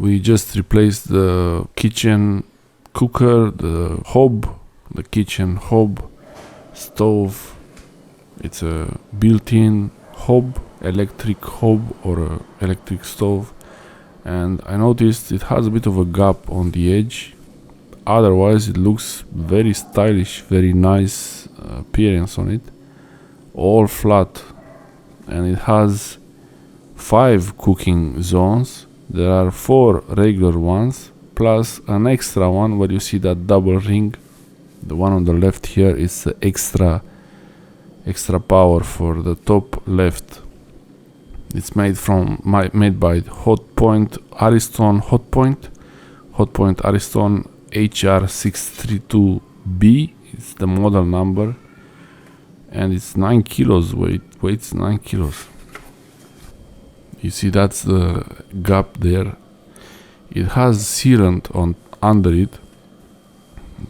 We just replaced the kitchen cooker, the hob, the kitchen hob stove. It's a built-in hob, electric hob or electric stove, and I noticed it has a bit of a gap on the edge. Otherwise it looks very stylish, very nice appearance on it, all flat, and it has 5 cooking zones. There are 4 regular ones plus an extra one where you see that double ring. The one on the left here is the extra power for the top left. It's made by Hotpoint, Ariston Hotpoint Ariston HR632B. It's the model number, and it's 9 kilos weighs 9 kilos. You see, that's the gap there. It has sealant under it,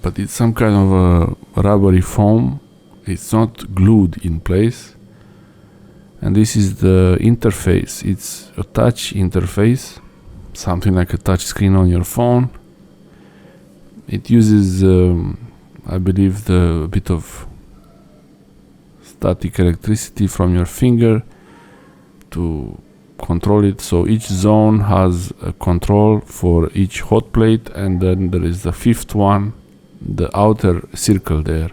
but it's some kind of a rubbery foam. It's not glued in place. And this is the interface. It's a touch interface, something like a touch screen on your phone. It uses, I believe, the bit of static electricity from your finger to control it. So each zone has a control for each hot plate, and then there is the 5th one, the outer circle there.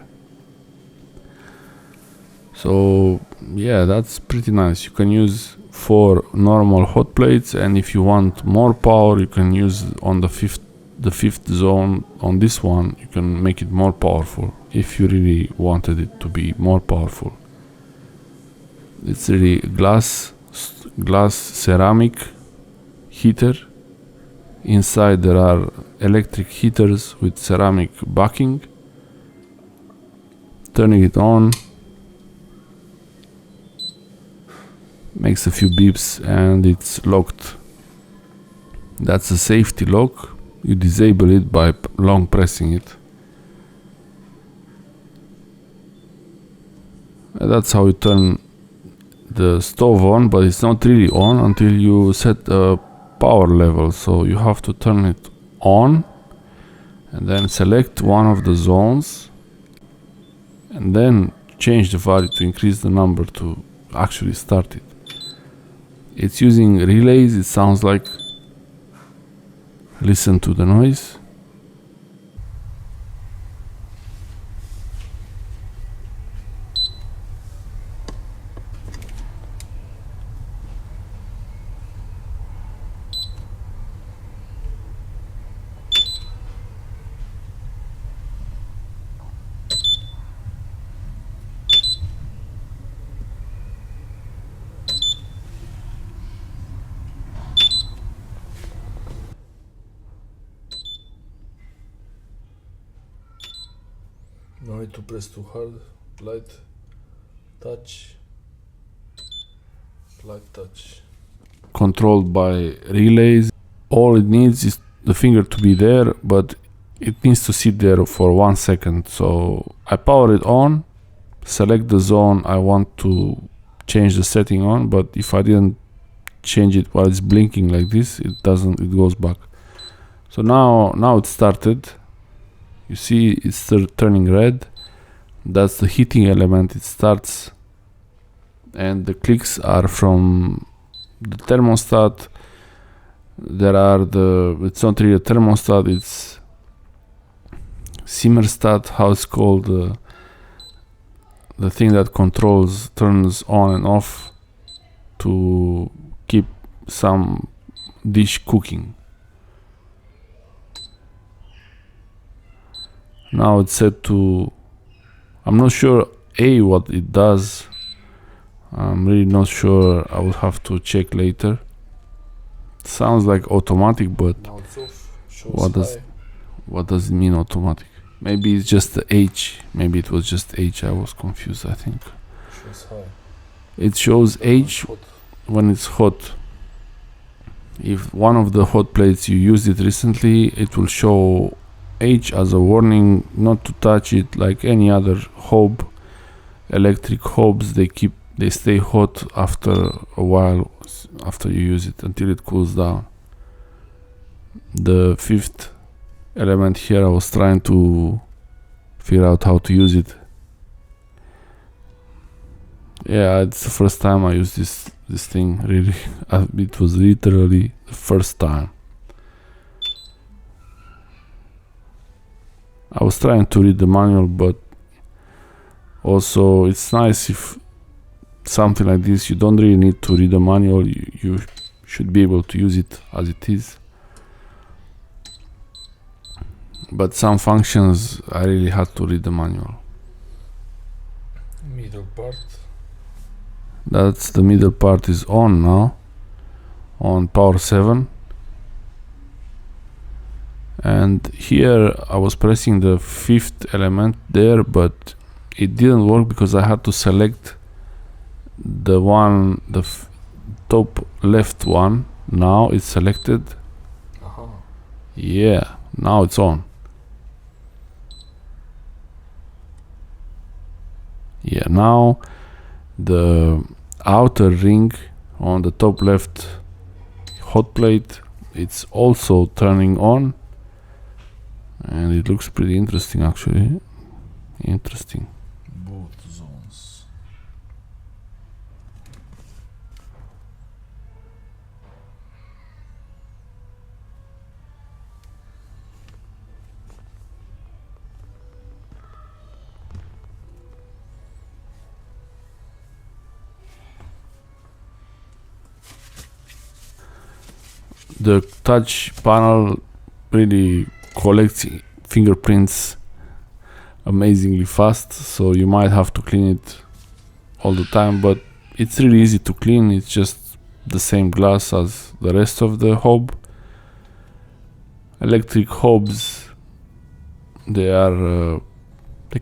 So yeah, that's pretty nice. You can use 4 normal hot plates, and if you want more power, you can use on the fifth zone on this one. You can make it more powerful if you really wanted it to be more powerful. It's really glass ceramic heater. Inside there are electric heaters with ceramic backing. Turning it on makes a few beeps and it's locked. That's a safety lock. You disable it by long pressing it. And that's how you turn the stove on, but it's not really on until you set a power level. So you have to turn it on and then select one of the zones and then change the value to increase the number to actually start it. It's using relays. It sounds like, listen to the noise. No need to press too hard. Light touch. Light touch. Controlled by relays. All it needs is the finger to be there, but it needs to sit there for 1 second. So I power it on, select the zone I want to change the setting on, but if I didn't change it while it's blinking like this, it goes back. So now it started. You see it's turning red. That's the heating element. It starts, and the clicks are from the thermostat. It's not really a thermostat, it's simmerstat, how it's called, the thing that turns on and off to keep some dish cooking. Now it's set to, I'm not sure what it does. I'm really not sure. I will have to check later. Sounds like automatic, but Now it's off. what does it mean automatic? Maybe it's just the H. Maybe it was just H. I was confused, I think. Shows high. It shows H when it's hot. If one of the hot plates you used it recently, it will show H as a warning not to touch it. Like any other hob, electric hobs, they stay hot after a while, after you use it, until it cools down. The fifth element here, I was trying to figure out how to use it. Yeah, it's the first time I used this thing, really. It was literally the first time. I was trying to read the manual, but also it's nice if something like this, you don't really need to read the manual, you should be able to use it as it is. But some functions I really had to read the manual. Middle part. That's the middle part is on now, on power 7. And here I was pressing the fifth element there, but it didn't work because I had to select the one, the top left one. Now it's selected. Yeah, now it's on. Yeah, now the outer ring on the top left hot plate, it's also turning on, and it looks pretty interesting actually. Interesting. Both zones. The touch panel really collects fingerprints amazingly fast, so you might have to clean it all the time, but it's really easy to clean. It's just the same glass as the rest of the hob. Electric hobs, they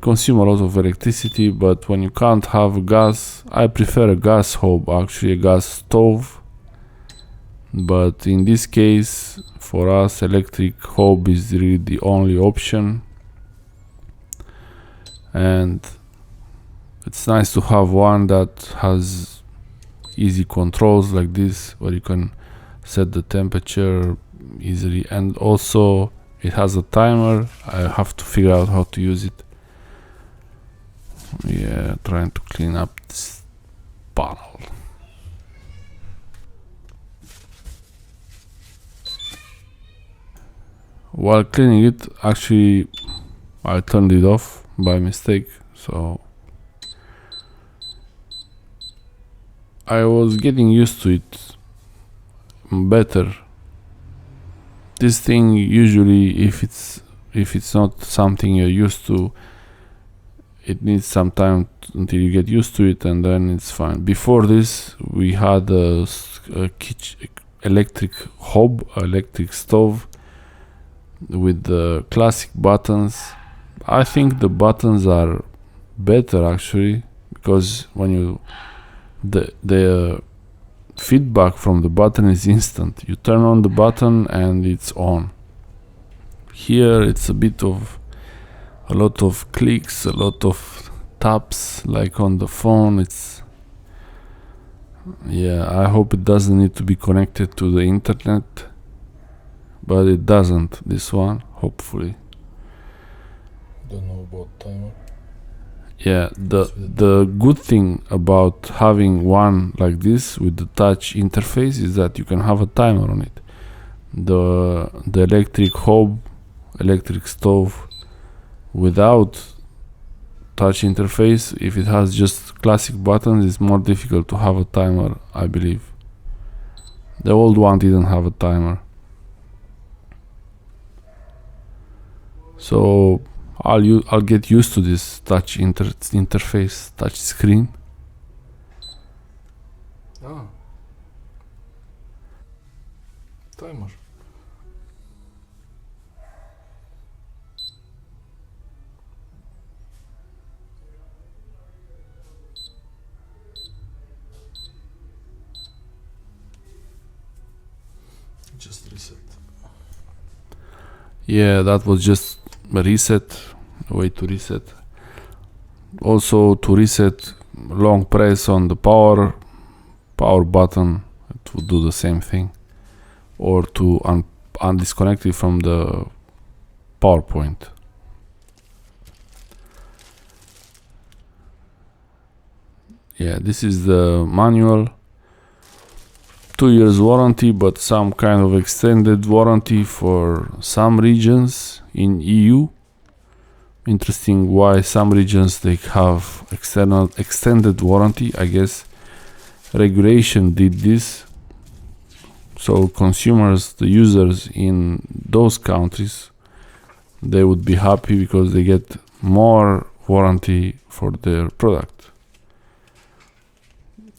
consume a lot of electricity, but when you can't have gas, I prefer a gas hob, actually a gas stove. But in this case, for us, electric hob is really the only option. And it's nice to have one that has easy controls like this, where you can set the temperature easily. And also, it has a timer. I have to figure out how to use it. Yeah, trying to clean up this panel. While cleaning it, actually I turned it off by mistake, so I was getting used to it better. This thing usually, if it's not something you're used to, it needs some time until you get used to it, and then it's fine. Before this, we had a electric hob, electric stove with the classic buttons. I think the buttons are better actually, because when the feedback from the button is instant. You turn on the button and it's on. Here it's a lot of clicks, a lot of taps like on the phone. Yeah, I hope it doesn't need to be connected to the internet, but it doesn't, this one, hopefully. Don't know about timer. Yeah, the good thing about having one like this with the touch interface is that you can have a timer on it. The electric hob, electric stove without touch interface, if it has just classic buttons, it's more difficult to have a timer, I believe. The old one didn't have a timer. So I'll get used to this touch interface, touch screen. Timer. Just reset. Yeah, that was just a reset, a way to reset. Also, to reset, long press on the power button, it would do the same thing. Or to and disconnected from the PowerPoint. Yeah, this is the manual. 2 years warranty, but some kind of extended warranty for some regions in EU. Interesting why some regions they have extended warranty. I guess regulation did this, so consumers, the users in those countries, they would be happy because they get more warranty for their product.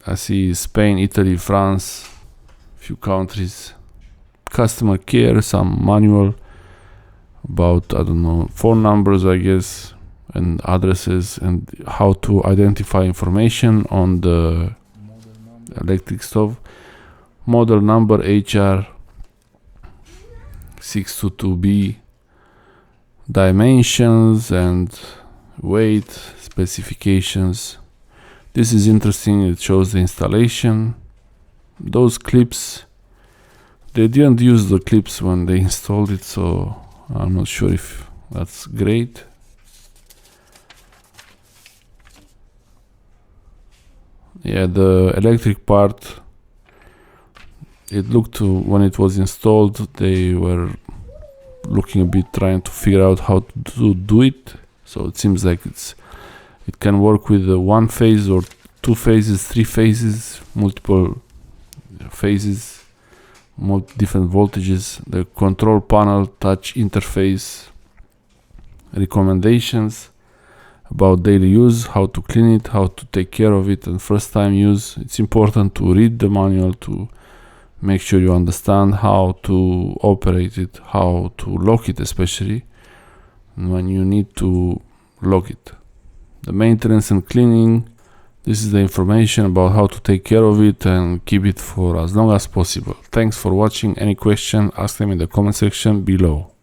I see Spain, Italy, France, few countries. Customer care, some manual about, I don't know, phone numbers, I guess, and addresses, and how to identify information on the electric stove. Model number HR622B, dimensions and weight specifications. This is interesting, it shows the installation. Those clips, they didn't use the clips when they installed it, so I'm not sure if that's great. Yeah, the electric part, it looked to, when it was installed, they were looking a bit trying to figure out how to do it. So it seems like it can work with one phase or two phases, three phases, multiple phases, different voltages. The control panel, touch interface, recommendations about daily use, how to clean it, how to take care of it, and first time use. It's important to read the manual to make sure you understand how to operate it, how to lock it, especially when you need to lock it. The maintenance and cleaning, this is the information about how to take care of it and keep it for as long as possible. Thanks for watching. Any question, ask them in the comment section below.